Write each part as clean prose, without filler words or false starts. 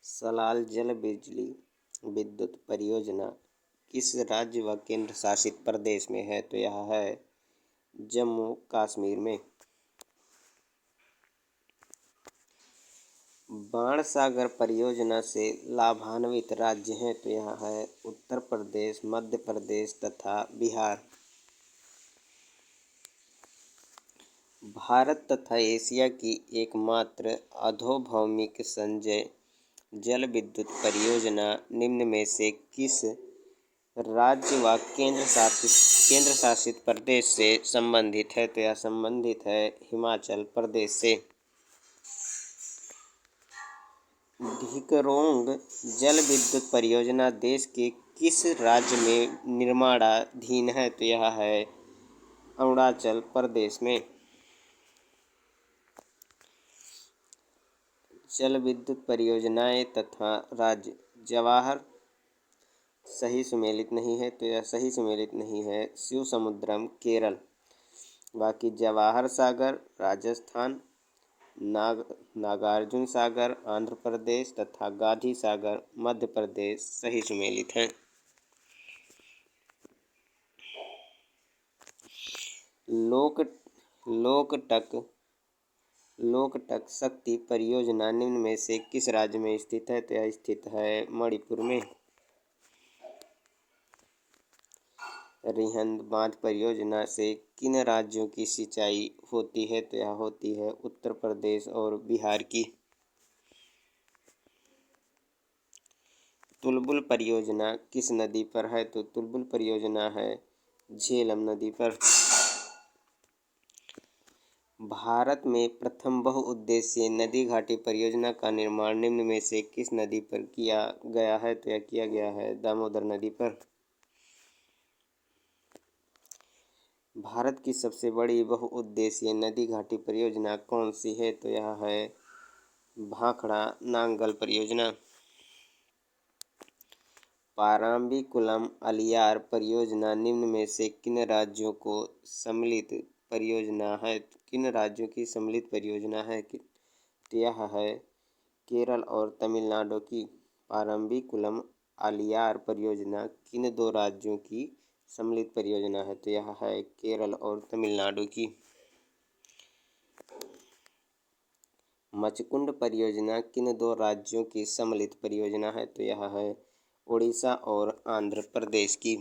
सलाल जल बिजली विद्युत परियोजना किस राज्य व केंद्र शासित प्रदेश में है? तो यह है जम्मू कश्मीर में। बाणसागर परियोजना से लाभान्वित राज्य हैं? तो यह है उत्तर प्रदेश, मध्य प्रदेश तथा बिहार। भारत तथा एशिया की एकमात्र अधोभौमिक संचय जल विद्युत परियोजना निम्न में से किस राज्य व केंद्र शासित प्रदेश से संबंधित है? तो यह संबंधित है हिमाचल प्रदेश से। धिकरोंग जल विद्युत परियोजना देश के किस राज्य में निर्माणाधीन है? तो यह है अरुणाचल प्रदेश में। जल विद्युत परियोजनाएं तथा राज्य जवाहर सही सुमेलित नहीं है, तो यह सही सुमेलित नहीं है शिवसमुद्रम केरल। बाकी जवाहर सागर राजस्थान, नागार्जुन सागर आंध्र प्रदेश तथा गांधी सागर मध्य प्रदेश सही सुमेलित हैं। लोकटक शक्ति परियोजना निम्न में से किस राज्य में स्थित है? तो यह स्थित है मणिपुर में। रिहंद बांध परियोजना से किन राज्यों की सिंचाई होती है? तो यह होती है उत्तर प्रदेश और बिहार की। तुलबुल परियोजना किस नदी पर है? तो तुलबुल परियोजना है झेलम नदी पर। भारत में प्रथम बहुउद्देशीय नदी घाटी परियोजना का निर्माण निम्न में से किस नदी पर किया गया है? तो यह किया गया है दामोदर नदी पर। भारत की सबसे बड़ी बहुउद्देशीय नदी घाटी परियोजना कौन सी है? तो यह है भाखड़ा नांगल परियोजना। पाराम्बिकुलम अलियार परियोजना निम्न में से किन राज्यों को सम्मिलित परियोजना है? किन राज्यों की सम्मिलित परियोजना है? तो यह है केरल और तमिलनाडु की। पारम्बिकुलम अलियार परियोजना किन दो राज्यों की सम्मिलित परियोजना है? तो यह है केरल और तमिलनाडु की। मचकुंड परियोजना किन दो राज्यों की सम्मिलित परियोजना है? तो यह है उड़ीसा और आंध्र प्रदेश की।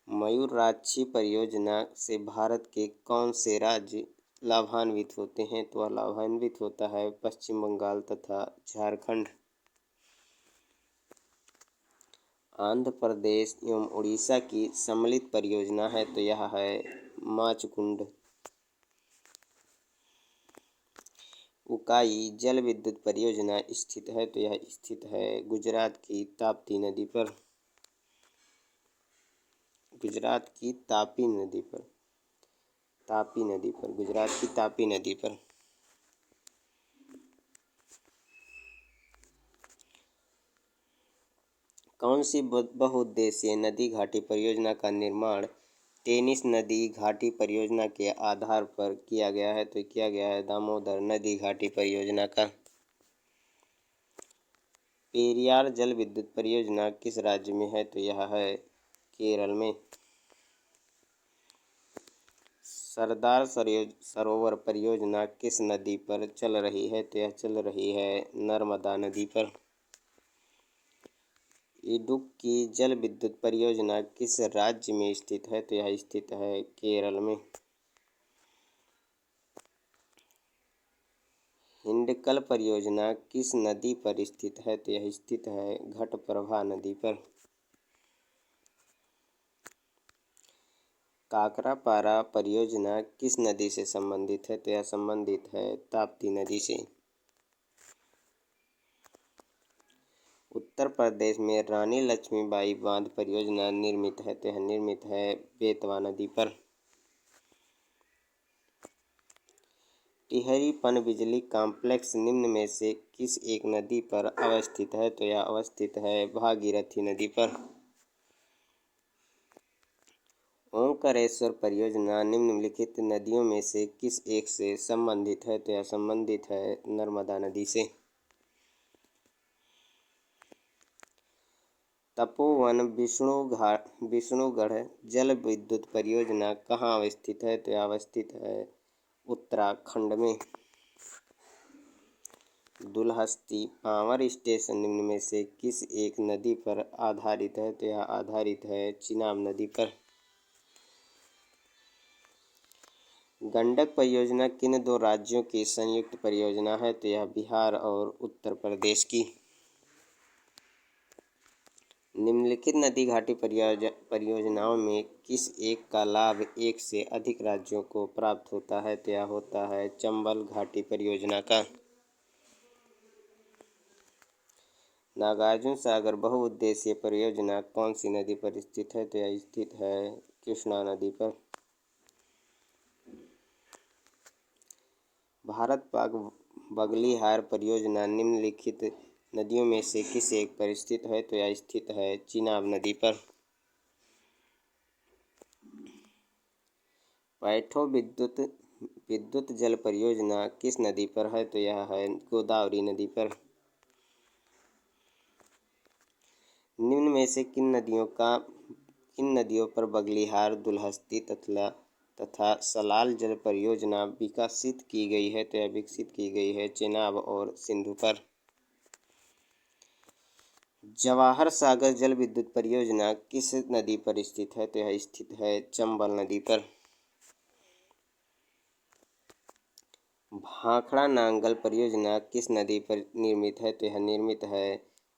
मयूराक्षी परियोजना से भारत के कौन से राज्य लाभान्वित होते हैं? तो वह लाभान्वित होता है पश्चिम बंगाल तथा झारखंड। आंध्र प्रदेश एवं उड़ीसा की सम्मिलित परियोजना है, तो यह है माचकुंड। उकाई जल विद्युत परियोजना स्थित है, तो यह स्थित है गुजरात की ताप्ती नदी पर। गुजरात की तापी नदी पर। गुजरात की तापी नदी पर। कौन सी बहुउद्देशीय नदी घाटी परियोजना का निर्माण टेनिस नदी घाटी परियोजना के आधार पर किया गया है? तो किया गया है दामोदर नदी घाटी परियोजना का। पेरियार जल विद्युत परियोजना किस राज्य में है? तो यह है केरल में। सरदार सरोवर परियोजना किस नदी पर चल रही है? तो यह चल रही है नर्मदा नदी पर। इडुक्की जल विद्युत परियोजना किस राज्य में स्थित है? तो यह स्थित है केरल में। हिंडकल परियोजना किस नदी पर स्थित है? तो यह स्थित है घटप्रभा नदी पर। काकरापारा परियोजना किस नदी से संबंधित है? तो यह संबंधित है ताप्ती नदी से। उत्तर प्रदेश में रानी लक्ष्मीबाई बांध परियोजना निर्मित है, तो यह निर्मित है बेतवा नदी पर। टिहरी पनबिजली कॉम्प्लेक्स निम्न में से किस एक नदी पर अवस्थित है? तो यह अवस्थित है भागीरथी नदी पर। ओंकारेश्वर परियोजना निम्नलिखित नदियों में से किस एक से संबंधित है? तो यह संबंधित है नर्मदा नदी से। तपोवन विष्णुगढ़ जल विद्युत परियोजना कहाँ अवस्थित है? तो यह अवस्थित है उत्तराखंड में। दुलहस्ती पावर स्टेशन निम्न में से किस एक नदी पर आधारित है? तो यह आधारित है चिनाब नदी पर। गंडक परियोजना किन दो राज्यों की संयुक्त परियोजना है? तो यह बिहार और उत्तर प्रदेश की। निम्नलिखित नदी घाटी परियोजनाओं में किस एक का लाभ एक से अधिक राज्यों को प्राप्त होता है? तो यह होता है चंबल घाटी परियोजना का। नागार्जुन सागर बहुउद्देशीय परियोजना कौन सी नदी पर स्थित है? तो यह स्थित है कृष्णा नदी पर। भारत पाक बगलिहार परियोजना निम्नलिखित नदियों में से किस एक पर स्थित है? तो यह स्थित है चिनाब नदी पर। पैठो विद्युत जल परियोजना किस नदी पर है? तो यह है गोदावरी नदी पर। निम्न में से किन नदियों पर बगलिहार, दुलहस्ती तथा सलाल जल परियोजना विकसित की गई है? तो यह विकसित की गई है चेनाब और सिंधु पर। जवाहर सागर जल विद्युत परियोजना किस नदी पर स्थित है? तो यह स्थित है चंबल नदी पर। भाखड़ा नांगल परियोजना किस नदी पर निर्मित है? तो यह निर्मित है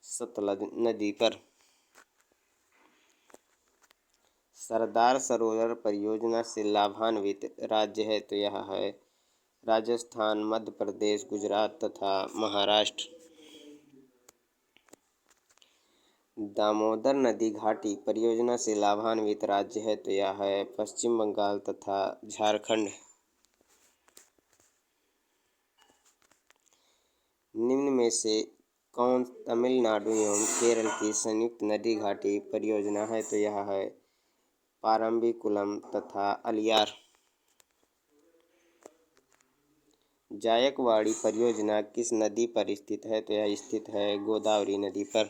सतलज नदी पर। सरदार सरोवर परियोजना से लाभान्वित राज्य है? तो यह है राजस्थान, मध्य प्रदेश, गुजरात तथा महाराष्ट्र। दामोदर नदी घाटी परियोजना से लाभान्वित राज्य है? तो यह है पश्चिम बंगाल तथा झारखंड। निम्न में से कौन तमिलनाडु एवं केरल की संयुक्त नदी घाटी परियोजना है? तो यह है पारम्बिकुलम तथा अलियार। जायकवाड़ी परियोजना किस नदी पर स्थित है? तो यह स्थित है गोदावरी नदी पर।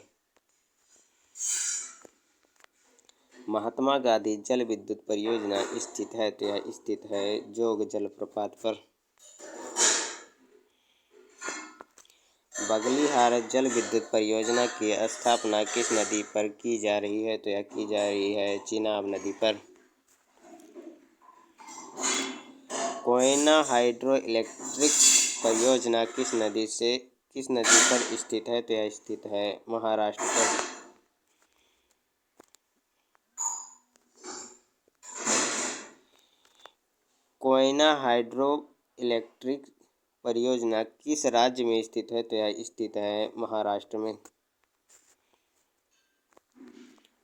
महात्मा गांधी जल विद्युत परियोजना स्थित है? तो यह स्थित है जोग जलप्रपात पर। बगलिहार जल विद्युत परियोजना की स्थापना किस नदी पर की जा रही है? तो यह की जा रही है चिनाब नदी पर। कोयना हाइड्रो इलेक्ट्रिक परियोजना किस नदी पर स्थित है? तो यह स्थित है महाराष्ट्र पर। कोयना हाइड्रो इलेक्ट्रिक परियोजना किस राज्य में स्थित है? तो यह स्थित है महाराष्ट्र में।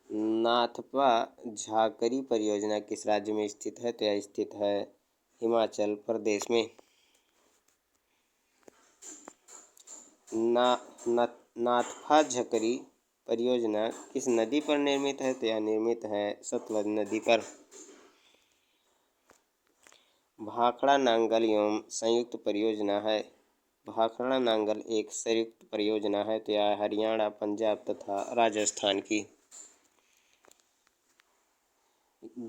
नाथपा झाकरी परियोजना किस राज्य में स्थित है? तो यह स्थित है हिमाचल प्रदेश में। नाथपा झाकरी परियोजना किस नदी पर निर्मित है? तो यह निर्मित है सतलज नदी पर। भाखड़ा नांगल एवं संयुक्त परियोजना है? भाखड़ा नांगल एक संयुक्त परियोजना है? तो यह हरियाणा, पंजाब तथा राजस्थान की।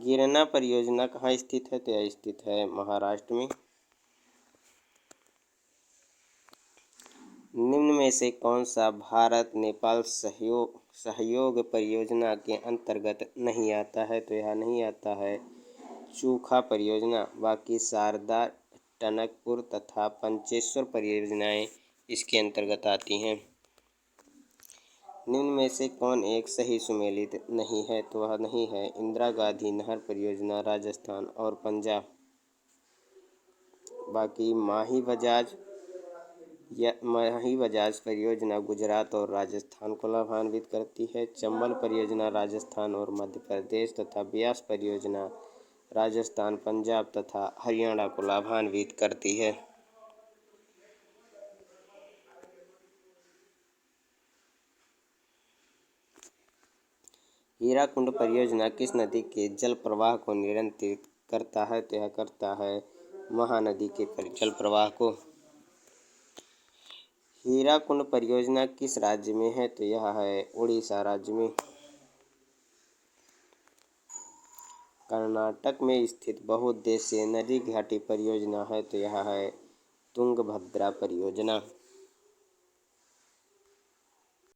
गिरना परियोजना कहाँ स्थित है? तो यह स्थित है महाराष्ट्र में। निम्न में से कौन सा भारत नेपाल सहयोग परियोजना के अंतर्गत नहीं आता है? तो यह नहीं आता है चूखा परियोजना। बाकी शारदा, टनकपुर तथा पंचेश्वर परियोजनाएं इसके अंतर्गत आती हैं। निम्न में से कौन एक सही सुमेलित नहीं है? तो वह नहीं है इंदिरा गांधी नहर परियोजना राजस्थान और पंजाब। बाकी माही बजाज परियोजना गुजरात और राजस्थान को लाभान्वित करती है। चंबल परियोजना राजस्थान और मध्य प्रदेश तथा ब्यास परियोजना राजस्थान, पंजाब तथा हरियाणा को लाभान्वित करती है। हीराकुंड परियोजना किस नदी के जल प्रवाह को नियंत्रित करता है? तो यह करता है महानदी के जल प्रवाह को। हीराकुंड परियोजना किस राज्य में है? तो यह है उड़ीसा राज्य में। कर्नाटक में स्थित बहुउद्देशीय नदी घाटी परियोजना है तो यह है तुंगभद्रा परियोजना।